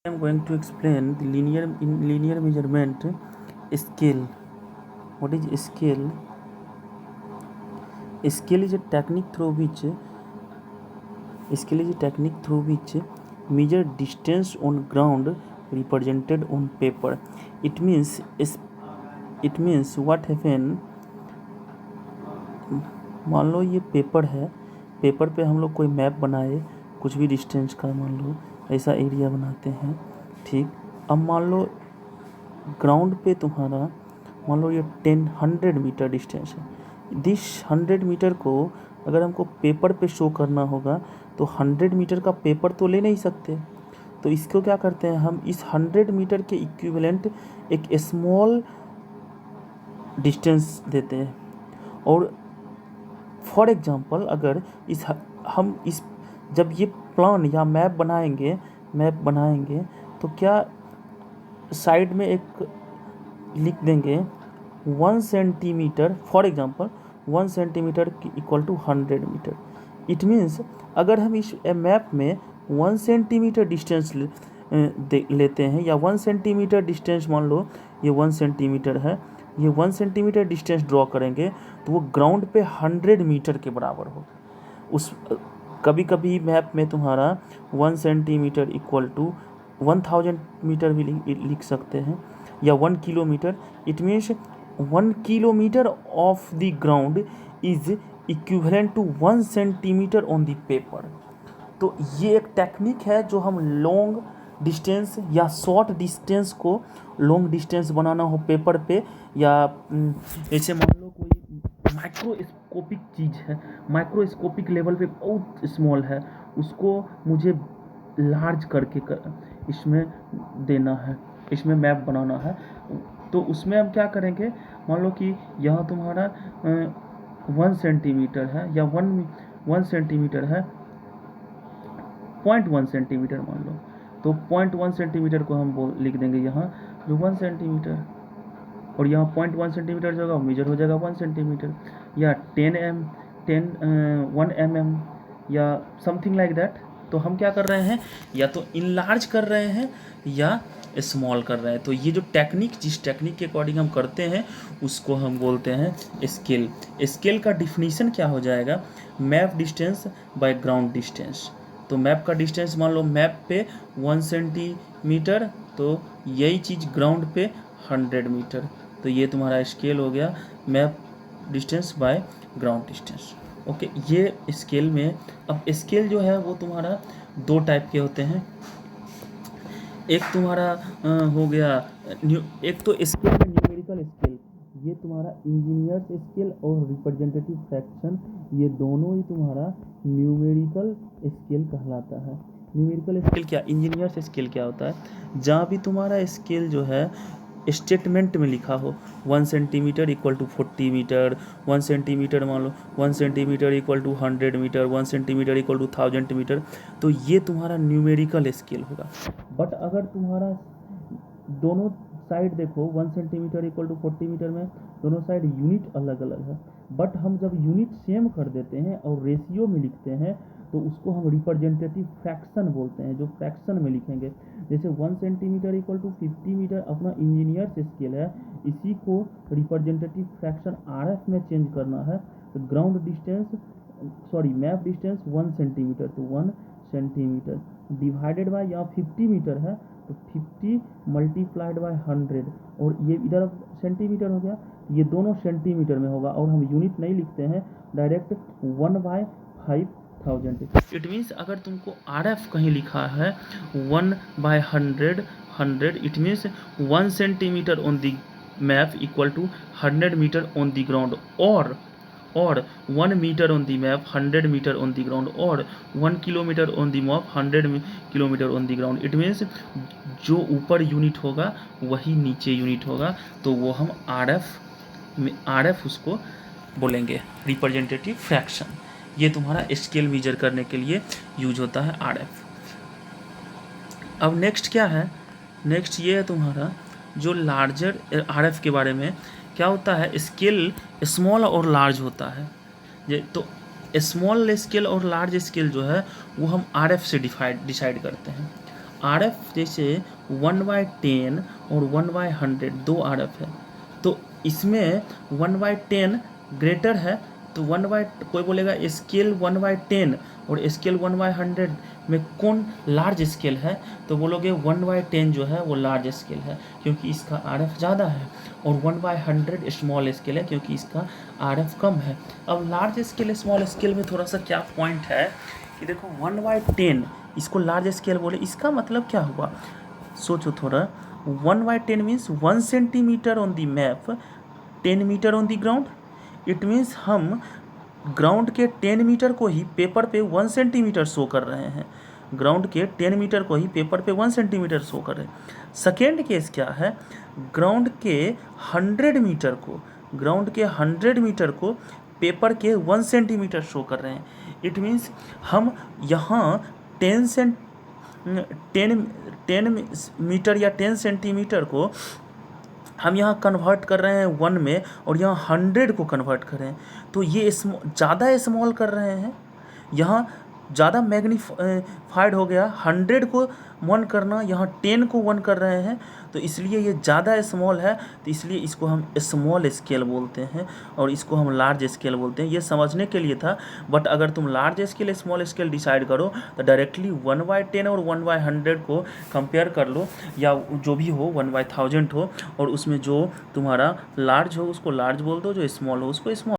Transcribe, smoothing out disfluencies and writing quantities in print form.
I am going to explain the linear measurement scale. What is scale? Scale is a technique through which measure distance on ground represented on paper. It means what happen. मान लो ये paper है, paper पे हम लोग कोई map बनाए, कुछ भी डिस्टेंस का मान लो ऐसा एरिया बनाते हैं, ठीक। अब मान लो ग्राउंड पे तुम्हारा मान लो ये 100 मीटर डिस्टेंस है। दिस 100 मीटर को अगर हमको पेपर पे शो करना होगा तो 100 मीटर का पेपर तो ले नहीं सकते, तो इसको क्या करते हैं हम, इस 100 मीटर के इक्विवेलेंट एक स्मॉल डिस्टेंस देते हैं। और फॉर एग्जांपल अगर हम जब ये प्लान या मैप बनाएंगे तो क्या साइड में एक लिख देंगे 1 centimetre, for example 1 centimetre equal to 100 metre. It means अगर हम इस मैप में 1 सेंटीमीटर डिस्टेंस लेते हैं या 1 सेंटीमीटर डिस्टेंस, मान लो ये 1 सेंटीमीटर है, ये 1 सेंटीमीटर डिस्टेंस ड्रॉ करेंगे तो वो ग्राउंड पे 100 मीटर के बराबर हो। उस कभी कभी मैप में तुम्हारा 1 सेंटीमीटर इक्वल टू 1000 मीटर भी लिख सकते हैं या 1 kilometre. It means 1 kilometre of the ground is equivalent to 1 centimetre on the paper. तो ये एक टेक्निक है जो हम लॉन्ग डिस्टेंस या शॉर्ट डिस्टेंस को लॉन्ग डिस्टेंस बनाना हो पेपर पे, या जैसे मान लो कोई माइक्रोस्कोपिक चीज़ है, माइक्रोस्कोपिक लेवल पे बहुत स्मॉल है, उसको मुझे लार्ज करके इसमें देना है, इसमें मैप बनाना है। तो उसमें हम क्या करेंगे, मान लो कि यहाँ तुम्हारा 1 सेंटीमीटर है या 1 सेंटीमीटर है, 0.1 सेंटीमीटर मान लो, तो 0.1 सेंटीमीटर को हम लिख देंगे यहाँ जो 1 सेंटीमीटर, और यहाँ 0.1 सेंटीमीटर जो होगा मेजर हो जाएगा 1 सेंटीमीटर, या 1 mm या समथिंग लाइक दैट। तो हम क्या कर रहे हैं, या तो इनलार्ज कर रहे हैं या स्मॉल कर रहे हैं। तो ये जो टेक्निक, जिस टेक्निक के अकॉर्डिंग हम करते हैं उसको हम बोलते हैं स्केल। स्केल का डिफिनीशन क्या हो जाएगा, map distance by ground distance. तो मैप का डिस्टेंस मान लो मैप पे 1 सेंटीमीटर, तो यही चीज़ ग्राउंड पे 100 मीटर, तो ये तुम्हारा स्केल हो गया map distance by ground distance. Okay, ये स्केल में, अब स्केल जो है वो तुम्हारा 2 टाइप के होते हैं। एक तुम्हारा हो गया एक तो स्केल है न्यूमेरिकल स्केल, ये तुम्हारा इंजीनियर्स स्केल और रिप्रेजेंटेटिव फ्रैक्शन, ये दोनों ही तुम्हारा न्यूमेरिकल स्केल कहलाता है। न्यूमेरिकल स्केल क्या, इंजीनियर्स स्केल क्या होता है, जहाँ भी तुम्हारा स्केल जो है स्टेटमेंट में लिखा हो 1 centimetre equal to 40 metre, 1 centimetre मान लो 1 centimetre equal to 100 metre, 1 centimetre equal to 1000 metre, तो ये तुम्हारा न्यूमेरिकल स्केल होगा। बट अगर तुम्हारा दोनों साइड देखो 1 सेंटीमीटर इक्वल टू 40 मीटर में दोनों साइड यूनिट अलग अलग है, बट हम जब यूनिट सेम कर देते हैं और रेशियो में लिखते हैं तो उसको हम रिप्रेजेंटेटिव फ्रैक्शन बोलते हैं, जो फ्रैक्शन में लिखेंगे। जैसे 1 सेंटीमीटर इक्वल टू 50 मीटर अपना इंजीनियर्स स्केल है, इसी को रिप्रेजेंटेटिव फ्रैक्शन RF में चेंज करना है तो ground distance, map distance 1 centimetre, तो 1 सेंटीमीटर डिवाइडेड बाय, यहाँ 50 मीटर है तो 50 मल्टीप्लाइड बाय 100, और ये इधर सेंटीमीटर हो गया, ये दोनों सेंटीमीटर में होगा, और हम यूनिट नहीं लिखते हैं, डायरेक्ट 1/5000। इट मीन्स अगर तुमको RF कहीं लिखा है 1/100, it means 1 centimetre on the map equal to 100 metre on the ground, और 1 metre on the map 100 metre on the ground, और 1 kilometre on the map 100 kilometre on the ground. It means जो ऊपर unit होगा वही नीचे unit होगा, तो वो हम RF उसको बोलेंगे, रिप्रेजेंटेटिव फ्रैक्शन। ये तुम्हारा स्केल मेजर करने के लिए यूज होता है RF। अब नेक्स्ट क्या है, नेक्स्ट ये है तुम्हारा जो लार्जर RF के बारे में क्या होता है, स्केल स्मॉल और लार्ज होता है। तो स्मॉल स्केल और लार्ज स्केल जो है वो हम RF से डिसाइड करते हैं। RF जैसे 1/10 और 1/100 दो RF है, तो इसमें 1/10 ग्रेटर है, तो कोई बोलेगा स्केल 1/10 और स्केल 1/100 में कौन लार्ज स्केल है, तो बोलोगे 1/10 जो है वो लार्ज स्केल है क्योंकि इसका RF ज़्यादा है, और 1/100 स्मॉल स्केल है क्योंकि इसका RF कम है। अब लार्ज स्केल स्मॉल स्केल में थोड़ा सा क्या पॉइंट है कि देखो 1/10 इसको लार्ज स्केल बोले, इसका मतलब क्या हुआ, सोचो थोड़ा। 1/10 means 1 centimetre on the map, 10 metre on the ground. It means हम ग्राउंड के 10 मीटर को ही पेपर पे 1 सेंटीमीटर शो कर रहे हैं, ग्राउंड के 10 मीटर को ही पेपर पे 1 सेंटीमीटर शो कर रहे हैं। सेकेंड केस क्या है, ग्राउंड के 100 मीटर को, ग्राउंड के 100 मीटर को पेपर के 1 सेंटीमीटर शो कर रहे हैं। इट मीन्स हम यहाँ 10 मीटर या 10 सेंटीमीटर को हम यहाँ कन्वर्ट कर रहे हैं 1 में, और यहाँ 100 को कन्वर्ट कर रहे हैं, तो ये ज़्यादा स्मॉल कर रहे हैं, यहाँ ज़्यादा मैग्नीफाइड हो गया। 100 को 1 करना, यहाँ 10 को 1 कर रहे हैं, तो इसलिए ये ज़्यादा स्मॉल है, तो इसलिए इसको हम स्मॉल स्केल बोलते हैं और इसको हम लार्ज स्केल बोलते हैं। ये समझने के लिए था, बट अगर तुम large scale small scale decide करो तो डायरेक्टली 1/10 और 1/100 को कंपेयर कर लो, या जो भी हो 1/1000 हो, और उसमें जो तुम्हारा लार्ज हो उसको लार्ज बोल दो, जो स्मॉल हो उसको स्मॉल।